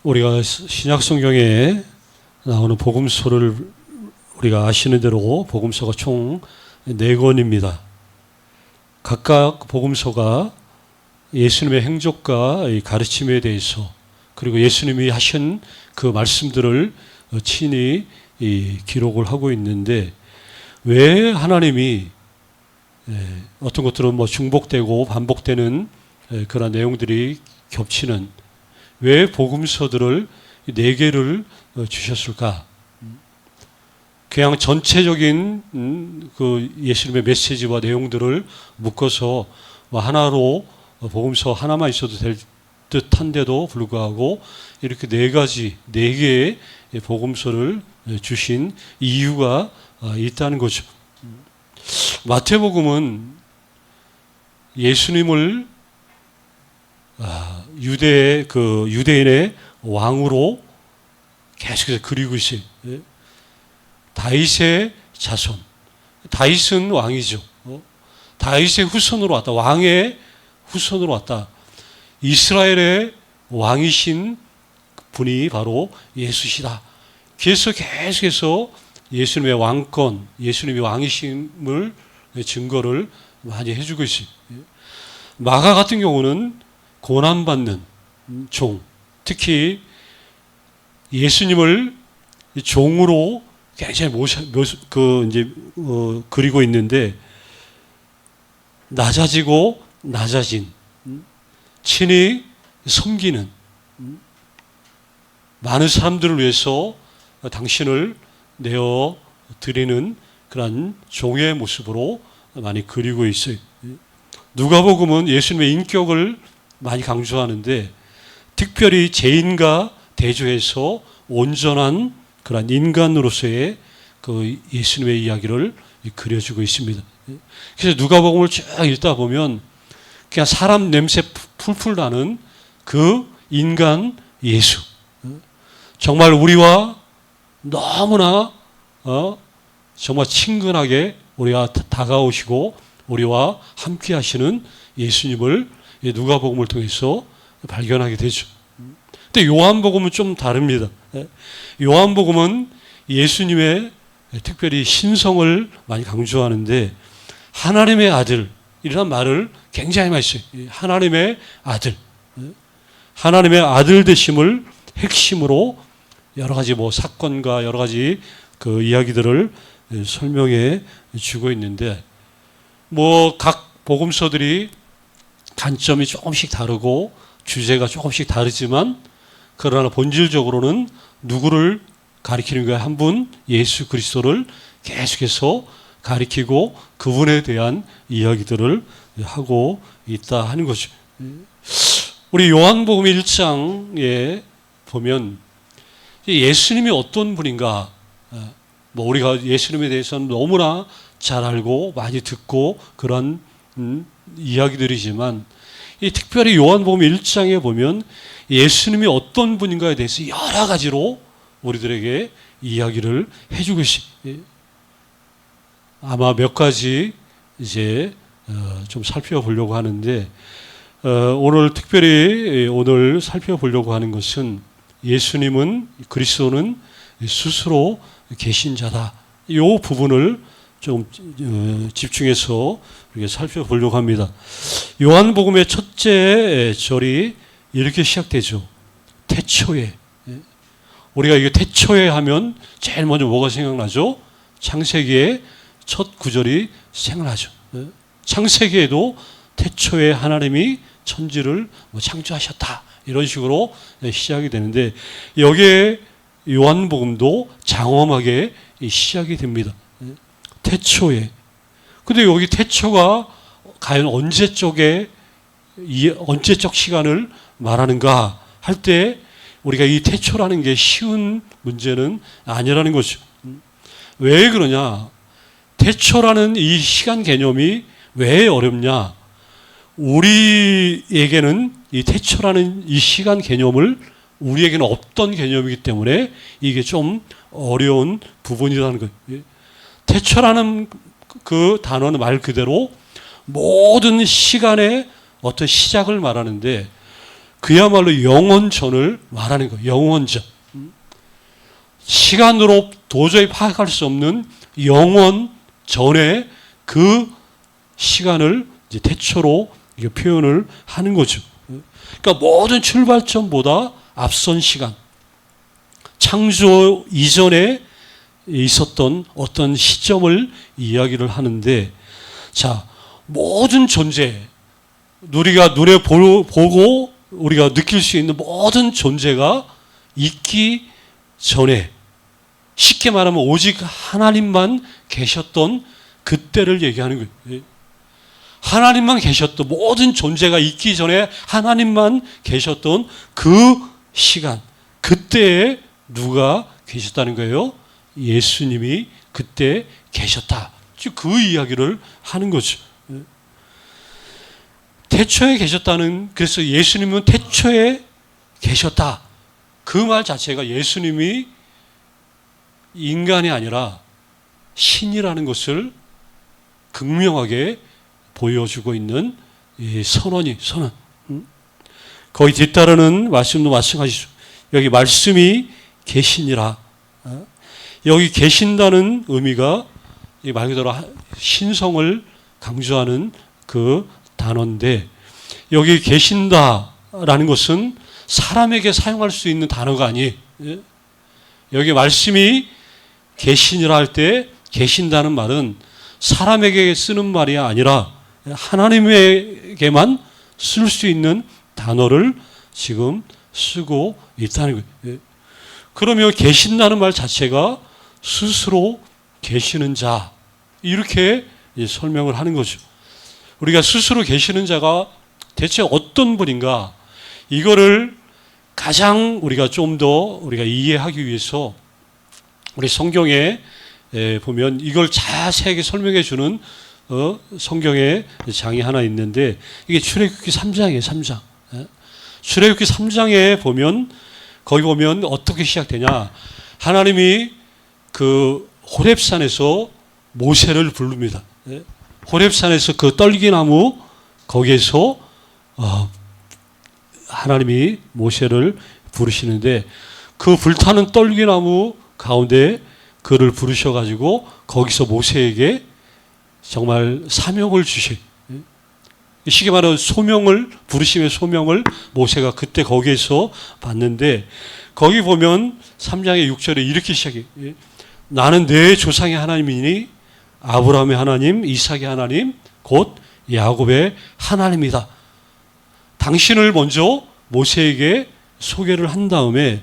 우리가 신약 성경에 나오는 복음서를 우리가 아시는 대로 복음서가 총 4권입니다. 각각 복음서가 예수님의 행적과 가르침에 대해서 그리고 예수님이 하신 그 말씀들을 친히 기록을 하고 있는데, 왜 하나님이 어떤 것들은 중복되고 반복되는 그런 내용들이 겹치는, 왜 복음서들을 4개를 주셨을까? 그냥 전체적인 그 예수님의 메시지와 내용들을 묶어서 하나로 복음서 하나만 있어도 될 듯한데도 불구하고 이렇게 4개의 복음서를 주신 이유가 있다는 거죠. 마태복음은 예수님을 유대인의 왕으로 계속해서 그리고 있어요. 다윗의 자손. 다윗은 왕이죠. 다윗의 후손으로 왔다. 왕의 후손으로 왔다. 이스라엘의 왕이신 분이 바로 예수시다. 그래서 계속해서 예수님의 왕권, 예수님이 왕이심을 증거를 많이 해주고 있어요. 마가 같은 경우는 고난받는 종, 특히 예수님을 종으로 굉장히 그리고 있는데, 낮아지고 낮아진, 친히 섬기는, 많은 사람들을 위해서 당신을 내어 드리는 그런 종의 모습으로 많이 그리고 있어요. 누가복음은 예수님의 인격을 많이 강조하는데, 특별히 죄인과 대조해서 온전한 그런 인간으로서의 그 예수님의 이야기를 그려주고 있습니다. 그래서 누가복음을 쭉 읽다 보면 그냥 사람 냄새 풀풀 나는 그 인간 예수, 정말 우리와 너무나 정말 친근하게 우리가 다가오시고 우리와 함께 하시는 예수님을 누가복음을 통해서 발견하게 되죠. 근데 요한복음은 좀 다릅니다. 요한복음은 예수님의 특별히 신성을 많이 강조하는데, 하나님의 아들이라는 말을 굉장히 많이 써요. 하나님의 아들. 하나님의 아들 되심을 핵심으로 여러 가지 사건과 여러 가지 그 이야기들을 설명해 주고 있는데, 각 복음서들이 관점이 조금씩 다르고 주제가 조금씩 다르지만, 그러나 본질적으로는 누구를 가리키는 거야? 한 분, 예수 그리스도를 계속해서 가리키고 그분에 대한 이야기들을 하고 있다 하는 거죠. 우리 요한복음 1장에 보면 예수님이 어떤 분인가, 우리가 예수님에 대해서는 너무나 잘 알고 많이 듣고 그런 이야기들이지만, 특별히 요한복음 1장에 보면 예수님이 어떤 분인가에 대해서 여러 가지로 우리들에게 이야기를 해주고 있어요. 아마 몇 가지 이제 좀 살펴보려고 하는데, 오늘 특별히 오늘 살펴보려고 하는 것은, 예수님은, 그리스도는 스스로 계신 자다. 이 부분을 좀 집중해서 살펴보려고 합니다. 요한복음의 첫째 절이 이렇게 시작되죠. 태초에. 우리가 이게 태초에 하면 제일 먼저 뭐가 생각나죠? 창세기의 첫 구절이 생각나죠. 창세기에도 태초에 하나님이 천지를 창조하셨다, 이런 식으로 시작이 되는데, 여기에 요한복음도 장엄하게 시작이 됩니다. 태초에. 근데 여기 태초가 과연 언제적 시간을 말하는가 할 때, 우리가 이 태초라는 게 쉬운 문제는 아니라는 거죠. 왜 그러냐? 태초라는 이 시간 개념이 왜 어렵냐? 우리에게는 이 태초라는 이 시간 개념을 우리에게는 없던 개념이기 때문에 이게 좀 어려운 부분이라는 거예요. 태초라는 그 단어는 말 그대로 모든 시간의 어떤 시작을 말하는데, 그야말로 영원전을 말하는 거예요. 영원전. 시간으로 도저히 파악할 수 없는 영원전의 그 시간을 이제 태초로 표현을 하는 거죠. 그러니까 모든 출발점보다 앞선 시간, 창조 이전에 있었던 어떤 시점을 이야기를 하는데, 자, 모든 존재, 우리가 눈에 보고 우리가 느낄 수 있는 모든 존재가 있기 전에, 쉽게 말하면 오직 하나님만 계셨던 그때를 얘기하는 거예요. 하나님만 계셨던, 모든 존재가 있기 전에 하나님만 계셨던 그 시간, 그때에 누가 계셨다는 거예요? 예수님이 그때 계셨다. 즉 그 이야기를 하는 거죠. 태초에 계셨다는, 그래서 예수님은 태초에 계셨다. 그 말 자체가 예수님이 인간이 아니라 신이라는 것을 극명하게 보여주고 있는 이 선언. 거기 뒤따르는 말씀도 마찬가지죠. 여기 말씀이 계시니라. 여기 계신다는 의미가 말 그대로 신성을 강조하는 그 단어인데, 여기 계신다라는 것은 사람에게 사용할 수 있는 단어가 아니에요. 여기 말씀이 계시니라 할 때 계신다는 말은 사람에게 쓰는 말이 아니라 하나님에게만 쓸 수 있는 단어를 지금 쓰고 있다는 거예요. 그러면 계신다는 말 자체가 스스로 계시는 자, 이렇게 설명을 하는 거죠. 우리가 스스로 계시는 자가 대체 어떤 분인가, 이거를 가장 우리가 좀 더 우리가 이해하기 위해서 우리 성경에 보면 이걸 자세하게 설명해 주는 성경의 장이 하나 있는데, 이게 출애굽기 3장이에요. 3장. 출애굽기 3장에 보면, 거기 보면 어떻게 시작되냐, 하나님이 그 호렙산에서 모세를 부릅니다. 호렙산에서 그 떨기나무 거기에서 하나님이 모세를 부르시는데, 그 불타는 떨기나무 가운데 그를 부르셔가지고 거기서 모세에게 정말 사명을 주시. 쉽게 말하면 소명을, 부르심의 소명을 모세가 그때 거기에서 받는데, 거기 보면 3장의 6절에 이렇게 시작해요. 나는 내 조상의 하나님이니 아브라함의 하나님, 이삭의 하나님, 곧 야곱의 하나님이다. 당신을 먼저 모세에게 소개를 한 다음에,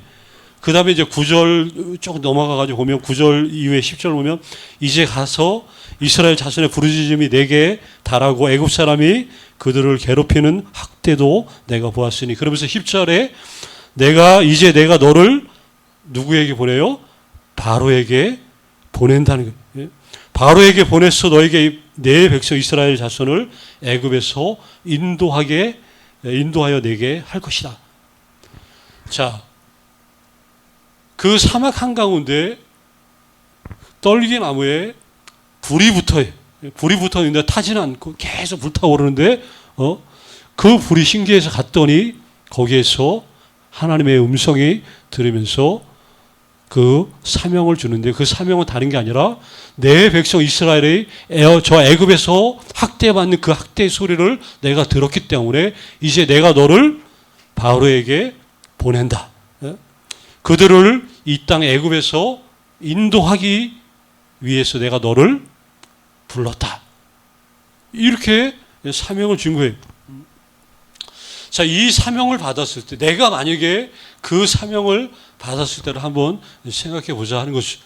그 다음에 이제 9절 쭉 넘어가가지고 보면 9절 이후에 10절 보면, 이제 가서 이스라엘 자손의 부르짖음이 내게 달하고 애굽 사람이 그들을 괴롭히는 학대도 내가 보았으니, 그러면서 10절에 이제 내가 너를 누구에게 보내요? 바로에게 보낸다는 거예요. 바로에게 보내서 너에게 내 백성 이스라엘 자손을 애굽에서 인도하여 내게 할 것이다. 자, 그 사막 한가운데 떨기나무에 불이 붙어요. 불이 붙어 있는데 타지는 않고 계속 불타오르는데, 그 불이 신기해서 갔더니 거기에서 하나님의 음성이 들으면서 그 사명을 주는데, 그 사명은 다른 게 아니라 내 백성 이스라엘이 저 애굽에서 학대받는 그 학대의 소리를 내가 들었기 때문에 이제 내가 너를 바로에게 보낸다. 그들을 이 땅 애굽에서 인도하기 위해서 내가 너를 불렀다. 이렇게 사명을 준 거예요. 자, 이 사명을 받았을 때, 내가 만약에 그 사명을 받았을 때를 한번 생각해 보자 하는 것이죠.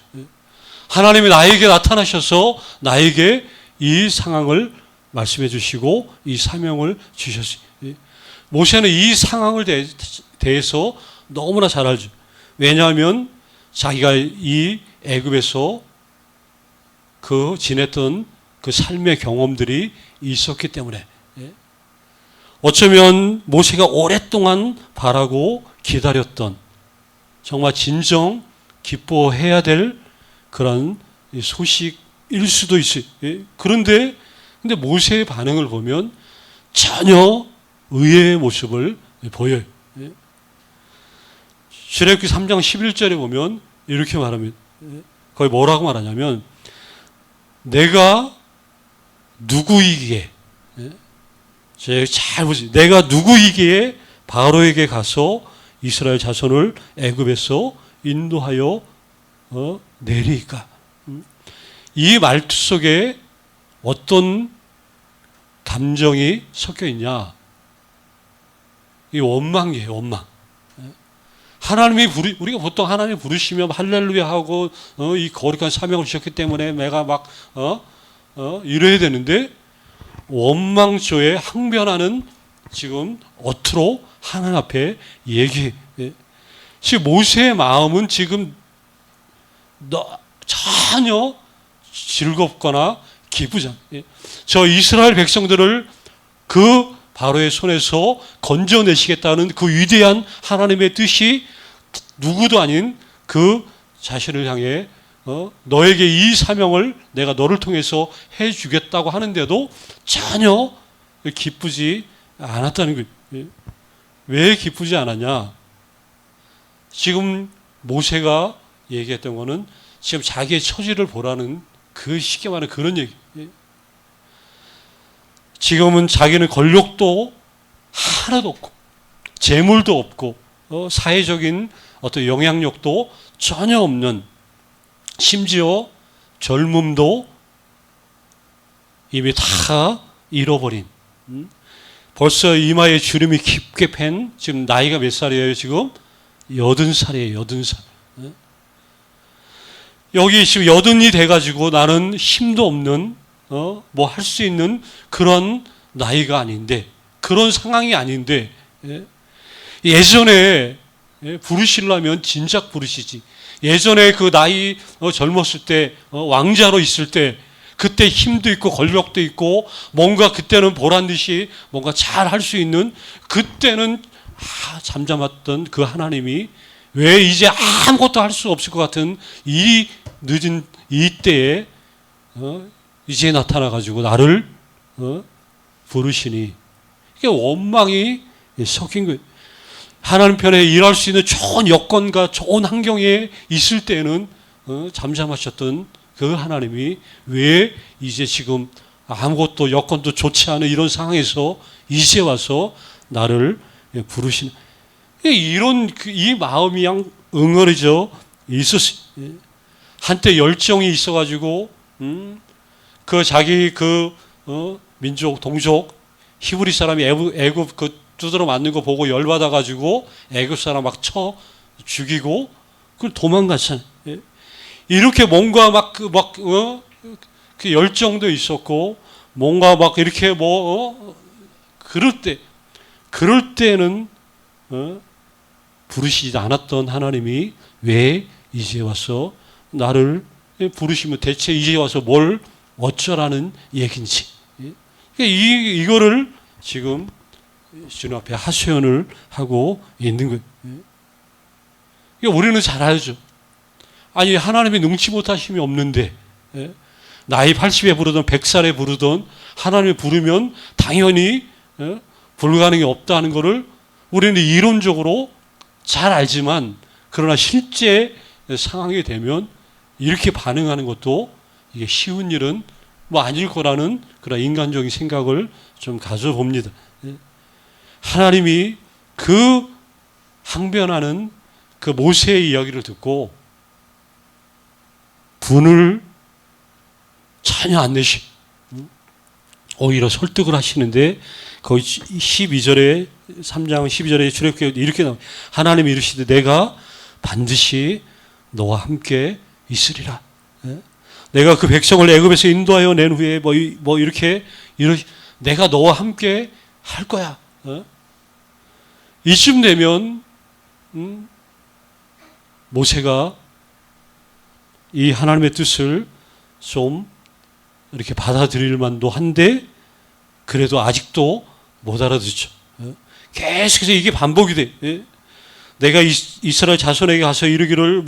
하나님이 나에게 나타나셔서 나에게 이 상황을 말씀해 주시고 이 사명을 주셨어요. 모세는 이 상황을 대해서 너무나 잘 알죠. 왜냐하면 자기가 이 애굽에서 그 지냈던 그 삶의 경험들이 있었기 때문에, 어쩌면 모세가 오랫동안 바라고 기다렸던, 정말 진정 기뻐해야 될 그런 소식일 수도 있어요. 그런데 모세의 반응을 보면 전혀 의외의 모습을 보여요. 출애굽기 3장 11절에 보면 이렇게 말합니다. 거기 뭐라고 말하냐면 내가 누구이기에, 잘 보세요. 내가 누구이기에 바로에게 가서 이스라엘 자손을 애굽에서 인도하여 내리까. 이 말투 속에 어떤 감정이 섞여 있냐? 이 원망이에요, 원망. 하나님이 우리가 보통 하나님 부르시면 할렐루야 하고 이 거룩한 사명을 주셨기 때문에 내가 막 이래야 되는데 원망조에 항변하는 지금 어투로 하나님 앞에 얘기해. 지금 모세의 마음은 지금 전혀 즐겁거나 기쁘지 않아요. 저 이스라엘 백성들을 그 바로의 손에서 건져내시겠다는 그 위대한 하나님의 뜻이 누구도 아닌 그 자신을 향해 너에게 이 사명을 내가 너를 통해서 해주겠다고 하는데도 전혀 기쁘지 않았다는 거예요. 왜 기쁘지 않았냐? 지금 모세가 얘기했던 거는 지금 자기의 처지를 보라는 그 쉽게 말하는 그런 얘기. 지금은 자기는 권력도 하나도 없고 재물도 없고 사회적인 어떤 영향력도 전혀 없는, 심지어 젊음도 이미 다 잃어버린, 벌써 이마에 주름이 깊게 팬, 지금 나이가 몇 살이에요? 지금 80살이에요. 80살. 여기 지금 80이 돼가지고 나는 힘도 없는 뭐 할 수 있는 그런 나이가 아닌데, 그런 상황이 아닌데, 예전에 부르시려면 진작 부르시지. 예전에 그 나이 젊었을 때 왕자로 있을 때 그때 힘도 있고 권력도 있고 뭔가 그때는 보란 듯이 뭔가 잘 할 수 있는, 그때는 잠잠했던 그 하나님이 왜 이제 아무것도 할 수 없을 것 같은 이 늦은 이때에 이제 나타나가지고 나를 부르시니, 이게 원망이 섞인 거예요. 하나님 편에 일할 수 있는 좋은 여건과 좋은 환경에 있을 때는 잠잠하셨던 그 하나님이 왜 이제 지금 아무것도 여건도 좋지 않은 이런 상황에서 이제 와서 나를 부르시는, 이런 이 마음이 양 응어리져 있었어요. 한때 열정이 있어가지고 그 자기 민족 동족 히브리 사람이 애굽 그 두드러 맞는 거 보고 열받아가지고 애굽 사람 막 쳐 죽이고 그걸 도망갔잖아요. 이렇게 뭔가 그 열정도 있었고 뭔가 막 이렇게 그럴 때는 부르시지 않았던 하나님이 왜 이제 와서 나를 부르시면 대체 이제 와서 뭘 어쩌라는 얘긴지, 이거를 지금 주님 앞에 하소연을 하고 있는 거예요. 우리는 잘 알죠. 아니 하나님이 능치 못하심이 없는데, 나이 80에 부르던 100살에 부르던 하나님이 부르면 당연히 불가능이 없다는 것을 우리는 이론적으로 잘 알지만, 그러나 실제 상황이 되면 이렇게 반응하는 것도 이게 쉬운 일은 아닐 거라는 그런 인간적인 생각을 좀 가져봅니다. 하나님이 그 항변하는 그 모세의 이야기를 듣고 분을 전혀 안 내시, 오히려 설득을 하시는데, 거기 12절에 3장 12절에 출애굽기 이렇게 나와요. 하나님이 이르시되 내가 반드시 너와 함께 있으리라. 내가 그 백성을 애굽에서 인도하여 낸 후에 이렇게 내가 너와 함께 할 거야. 이쯤 되면 모세가 이 하나님의 뜻을 좀 이렇게 받아들일 만도 한데, 그래도 아직도 못 알아듣죠. 계속해서 이게 반복이 돼. 내가 이스라엘 자손에게 가서 이르기를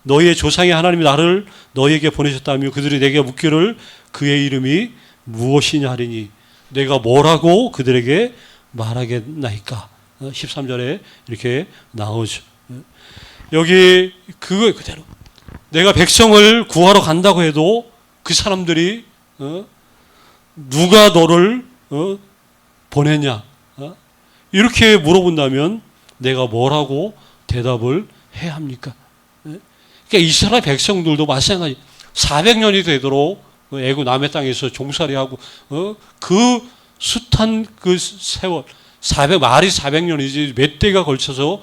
너희의 조상의 하나님이 나를 너희에게 보내셨다며 그들이 내게 묻기를 그의 이름이 무엇이냐 하리니 내가 뭐라고 그들에게 말하겠나이까. 13절에 이렇게 나오죠. 여기 그거 그대로 내가 백성을 구하러 간다고 해도 그 사람들이 누가 너를 보냈냐 이렇게 물어본다면 내가 뭐라고 대답을 해야 합니까? 그러니까 이스라엘 백성들도 마찬가지 400년이 되도록 애굽 남의 땅에서 종살이하고 그 숱한 그 세월 말이 400년이지 몇 대가 걸쳐서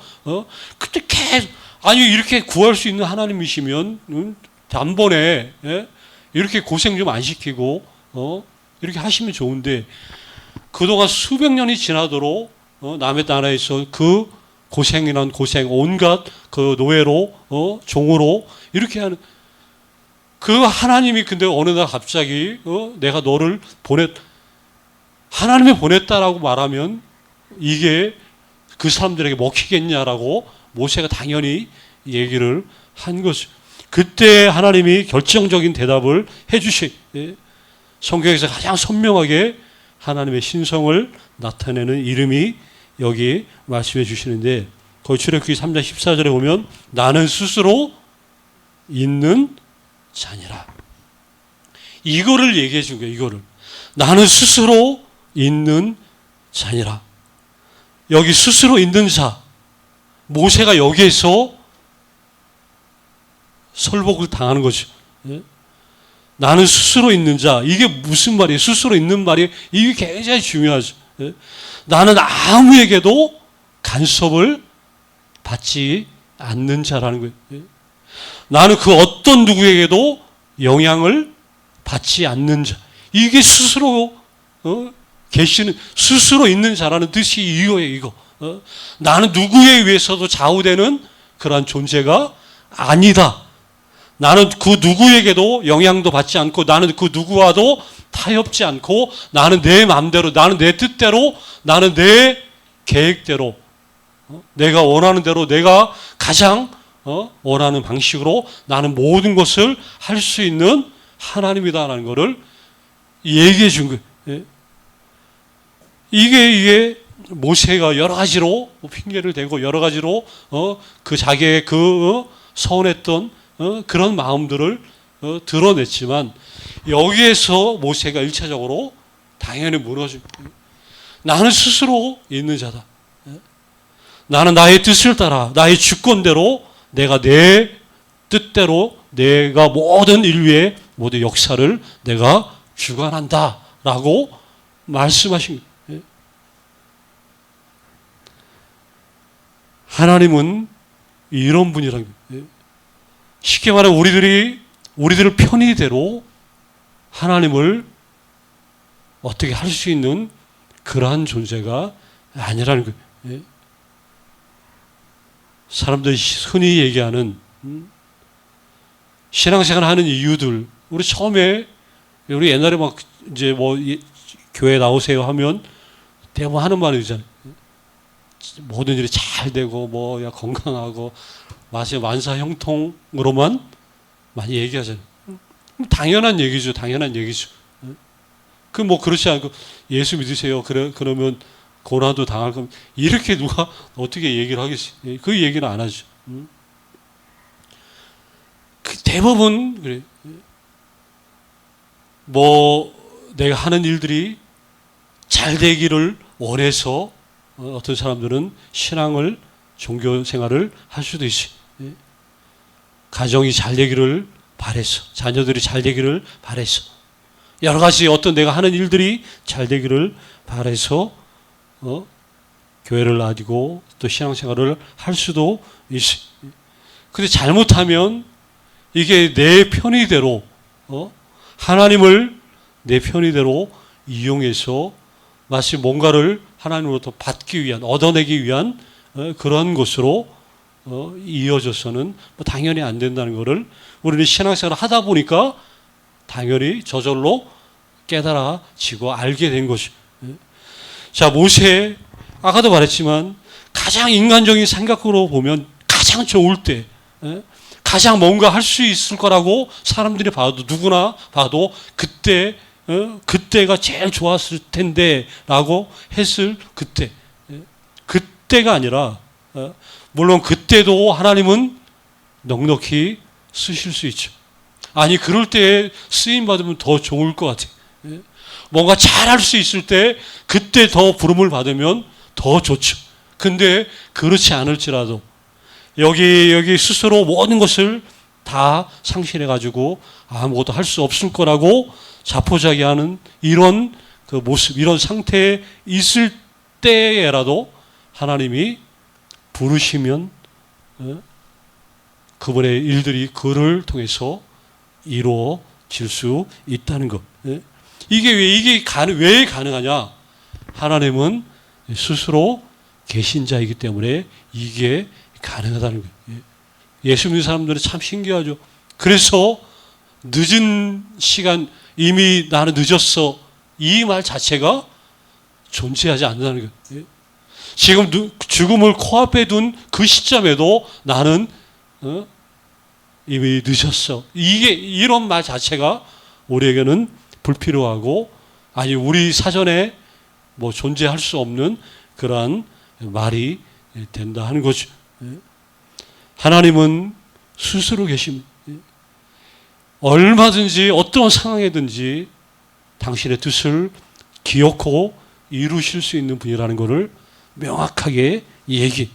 그때 계속 아니 이렇게 구할 수 있는 하나님이시면 단번에 이렇게 고생 좀 안 시키고 이렇게 하시면 좋은데 그동안 수백 년이 지나도록 남의 나라에서 그 고생이란 고생 온갖 그 노예로 종으로 이렇게 하는 그 하나님이 근데 어느 날 갑자기 내가 너를 하나님이 보냈다라고 말하면 이게 그 사람들에게 먹히겠냐라고 모세가 당연히 얘기를 한 것이죠. 그때 하나님이 결정적인 대답을 성경에서 가장 선명하게 하나님의 신성을 나타내는 이름이 여기 말씀해 주시는데 거기 출애굽기 3장 14절에 보면 나는 스스로 있는 자니라. 이거를 얘기해 준 거예요. 이거를. 나는 스스로 있는 자니라. 여기 스스로 있는 자. 모세가 여기에서 설복을 당하는 거죠. 나는 스스로 있는 자. 이게 무슨 말이에요? 스스로 있는 말이 이게 굉장히 중요하죠. 나는 아무에게도 간섭을 받지 않는 자라는 거예요. 나는 그 어떤 누구에게도 영향을 받지 않는 자. 이게 스스로 계시는 스스로 있는 자라는 뜻이 이거예요. 이거. 나는 누구에 의해서도 좌우되는 그러한 존재가 아니다. 나는 그 누구에게도 영향도 받지 않고 나는 그 누구와도 타협지 않고 나는 내 마음대로 나는 내 뜻대로 나는 내 계획대로 내가 원하는 대로 내가 가장 원하는 방식으로 나는 모든 것을 할 수 있는 하나님이다라는 것을 얘기해 준 거예요. 이게 모세가 여러 가지로 핑계를 대고 여러 가지로 그 자기의 그 서운했던 그런 마음들을 드러냈지만 여기에서 모세가 1차적으로 당연히 무너져. 나는 스스로 있는 자다. 나는 나의 뜻을 따라 나의 주권대로 내가 내 뜻대로 내가 모든 인류의 모든 역사를 내가 주관한다라고 말씀하신 거예요. 하나님은 이런 분이라는 거예요. 쉽게 말하면 우리들을 편의대로 하나님을 어떻게 할 수 있는 그러한 존재가 아니라는 거예요. 사람들이 흔히 얘기하는 신앙생활 하는 이유들 우리 처음에 우리 옛날에 막 이제 뭐 교회 나오세요 하면 대부분 하는 말이잖아요. 모든 일이 잘 되고 뭐야 건강하고 만사 형통으로만 많이 얘기하잖아요. 당연한 얘기죠. 당연한 얘기죠. 그 뭐 그렇지 않고 예수 믿으세요. 그러면 고난도 당할 거면 이렇게 누가 어떻게 얘기를 하겠어요? 그 얘기는 안 하죠. 그 대부분 그래. 뭐 내가 하는 일들이 잘 되기를 원해서 어떤 사람들은 신앙을 종교 생활을 할 수도 있어요. 가정이 잘 되기를 바래서 자녀들이 잘 되기를 바래서 여러 가지 어떤 내가 하는 일들이 잘 되기를 바래서 교회를 다니고 또 신앙생활을 할 수도 있어요. 근데 잘못하면 이게 내 편의대로 하나님을 내 편의대로 이용해서 마치 뭔가를 하나님으로부터 받기 위한 얻어내기 위한 그런 것으로 이어져서는 당연히 안 된다는 것을 우리는 신앙생활을 하다 보니까 당연히 저절로 깨달아지고 알게 된 것이죠. 자, 모세 아까도 말했지만 가장 인간적인 생각으로 보면 가장 좋을 때 가장 뭔가 할 수 있을 거라고 사람들이 봐도 누구나 봐도 그때가 제일 좋았을 텐데 라고 했을 그때가 아니라 물론 그때도 하나님은 넉넉히 쓰실 수 있죠. 아니 그럴 때 쓰임 받으면 더 좋을 것 같아요. 뭔가 잘할 수 있을 때 그때 더 부름을 받으면 더 좋죠. 근데 그렇지 않을지라도 여기 스스로 모든 것을 다 상실해 가지고 아무것도 할 수 없을 거라고 자포자기하는 이런 그 모습, 이런 상태에 있을 때에라도 하나님이 부르시면 그분의 일들이 그를 통해서 이루어질 수 있다는 것. 이게 왜 가능하냐? 하나님은 스스로 계신 자이기 때문에 이게 가능하다는 거예요. 예수 믿는 사람들은 참 신기하죠. 그래서 늦은 시간, 이미 나는 늦었어, 이 말 자체가 존재하지 않는다는 거예요. 지금 죽음을 코앞에 둔 그 시점에도 나는 이미 늦었어, 이런 말 자체가 우리에게는 불필요하고, 아니 우리 사전에 뭐 존재할 수 없는 그러한 말이 된다 하는 거죠. 하나님은 스스로 계십니다. 얼마든지 어떤 상황에든지 당신의 뜻을 기억하고 이루실 수 있는 분이라는 것을 명확하게 얘기.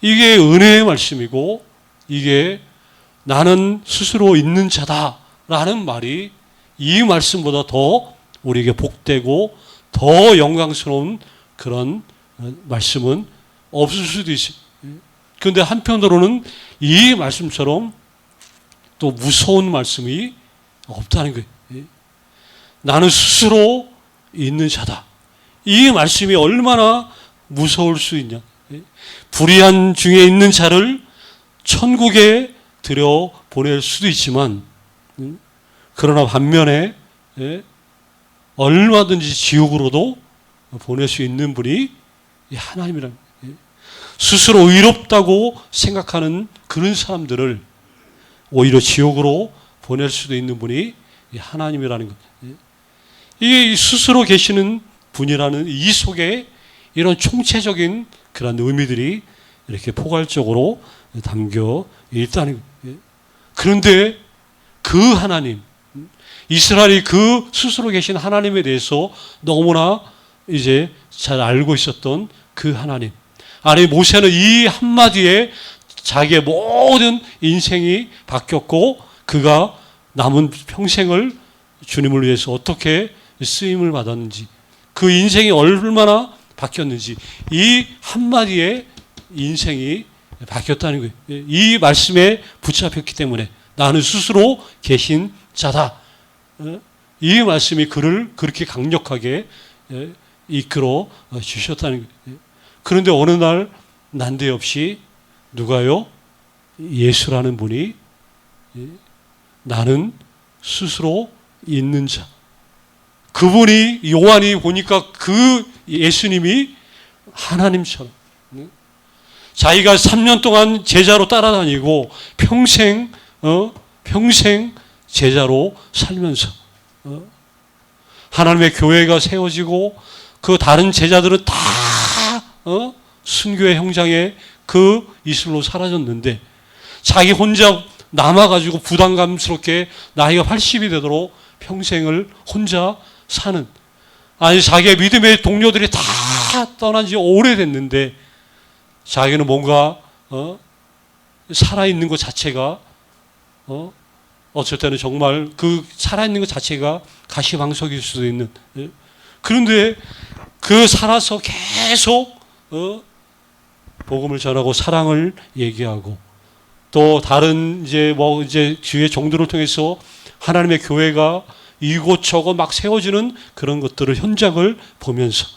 이게 은혜의 말씀이고, 이게 나는 스스로 있는 자다라는 말이 이 말씀보다 더 우리에게 복되고 더 영광스러운 그런 말씀은 없을 수도 있어요. 그런데 한편으로는 이 말씀처럼 또 무서운 말씀이 없다는 거예요. 나는 스스로 있는 자다. 이 말씀이 얼마나 무서울 수 있냐. 불의한 중에 있는 자를 천국에 들여보낼 수도 있지만, 그러나 반면에 얼마든지 지옥으로도 보낼 수 있는 분이 하나님이라는 거예요. 스스로 의롭다고 생각하는 그런 사람들을 오히려 지옥으로 보낼 수도 있는 분이 하나님이라는 것. 이게 스스로 계시는 분이라는 이 속에 이런 총체적인 그런 의미들이 이렇게 포괄적으로 담겨 있다는 거예요. 그런데 그 하나님, 이스라엘이 그 스스로 계신 하나님에 대해서 너무나 이제 잘 알고 있었던 그 하나님. 아니, 모세는 이 한마디에 자기의 모든 인생이 바뀌었고, 그가 남은 평생을 주님을 위해서 어떻게 쓰임을 받았는지, 그 인생이 얼마나 바뀌었는지, 이 한마디에 인생이 바뀌었다는 거예요. 이 말씀에 붙잡혔기 때문에 나는 스스로 계신 자다. 이 말씀이 그를 그렇게 강력하게 이끌어 주셨다는 거예요. 그런데 어느 날 난데없이 누가요? 예수라는 분이 나는 스스로 있는 자. 그분이, 요한이 보니까 그 예수님이 하나님처럼 자기가 3년 동안 제자로 따라다니고 평생 제자로 살면서 하나님의 교회가 세워지고 그 다른 제자들은 다 순교의 형장에 그 이슬로 사라졌는데 자기 혼자 남아가지고 부담감스럽게 나이가 80이 되도록 평생을 혼자 사는, 아니 자기의 믿음의 동료들이 다 떠난 지 오래됐는데 자기는 뭔가 살아있는 것 자체가 어쩔 때는 정말 그 살아있는 것 자체가 가시방석일 수도 있는, 그런데 그 살아서 계속 복음을 전하고 사랑을 얘기하고 또 다른 이제 주의 종들을 통해서 하나님의 교회가 이곳저곳 막 세워지는 그런 것들을 현장을 보면서,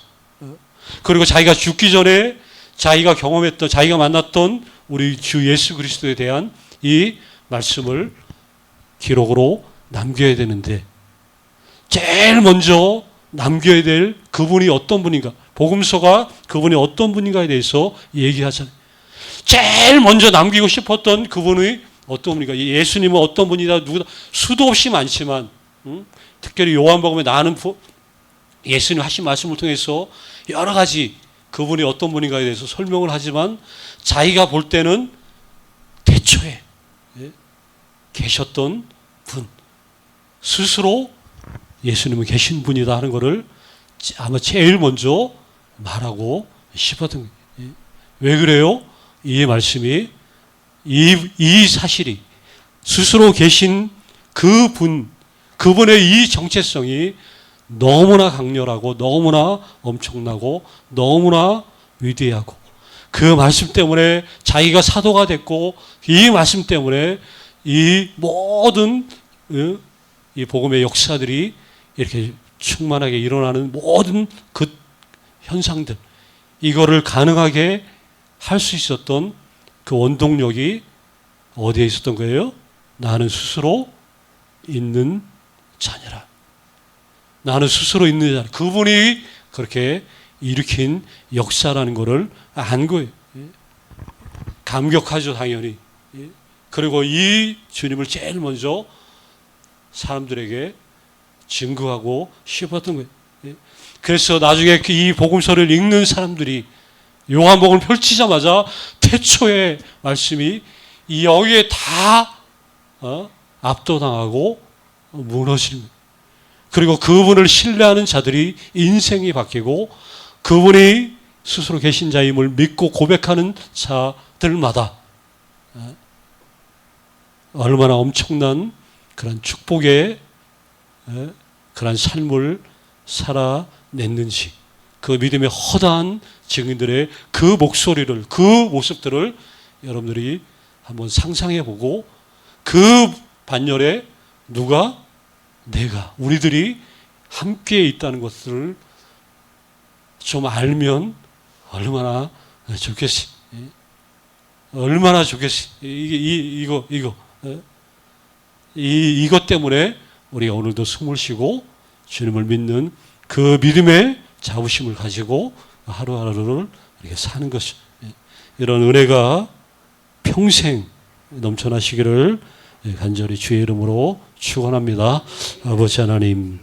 그리고 자기가 죽기 전에 자기가 경험했던, 자기가 만났던 우리 주 예수 그리스도에 대한 이 말씀을 기록으로 남겨야 되는데, 제일 먼저 남겨야 될 그분이 어떤 분인가, 복음서가 그분이 어떤 분인가에 대해서 얘기하잖아요. 제일 먼저 남기고 싶었던 그분이 어떤 분인가, 예수님은 어떤 분이다, 누구다, 수도 없이 많지만 특별히 요한복음에 나는 예수님 하신 말씀을 통해서 여러 가지 그분이 어떤 분인가에 대해서 설명을 하지만 자기가 볼 때는 태초에 계셨던 분, 스스로 예수님은 계신 분이다 하는 것을 아마 제일 먼저 말하고 싶었던 거예요. 왜 그래요? 이 말씀이 이 사실이 스스로 계신 그분, 그분의 이 정체성이 너무나 강렬하고 너무나 엄청나고 너무나 위대하고 그 말씀 때문에 자기가 사도가 됐고 이 말씀 때문에 이 모든 이 복음의 역사들이 이렇게 충만하게 일어나는 모든 그 현상들, 이거를 가능하게 할 수 있었던 그 원동력이 어디에 있었던 거예요? 나는 스스로 있는 자녀라. 나는 스스로 있는 자녀라. 그분이 그렇게 일으킨 역사라는 것을 안 거예요. 감격하죠, 당연히. 그리고 이 주님을 제일 먼저 사람들에게 증거하고 싶었던 거예요. 그래서 나중에 이 복음서를 읽는 사람들이 요한복음을 펼치자마자 태초의 말씀이 여기에 다 압도당하고 무너지는 거예요. 그리고 그분을 신뢰하는 자들이 인생이 바뀌고 그분이 스스로 계신 자임을 믿고 고백하는 자들마다 얼마나 엄청난 그런 축복의 그런 삶을 살아냈는지, 그 믿음의 허다한 증인들의 그 목소리를, 그 모습들을 여러분들이 한번 상상해 보고 그 반열에 누가, 내가, 우리들이 함께 있다는 것을 좀 알면 얼마나 좋겠어. 얼마나 좋겠어. 이것 때문에 우리가 오늘도 숨을 쉬고 주님을 믿는 그 믿음의 자부심을 가지고 하루하루를 이렇게 사는 것이, 이런 은혜가 평생 넘쳐나시기를 간절히 주의 이름으로 축원합니다. 아버지 하나님,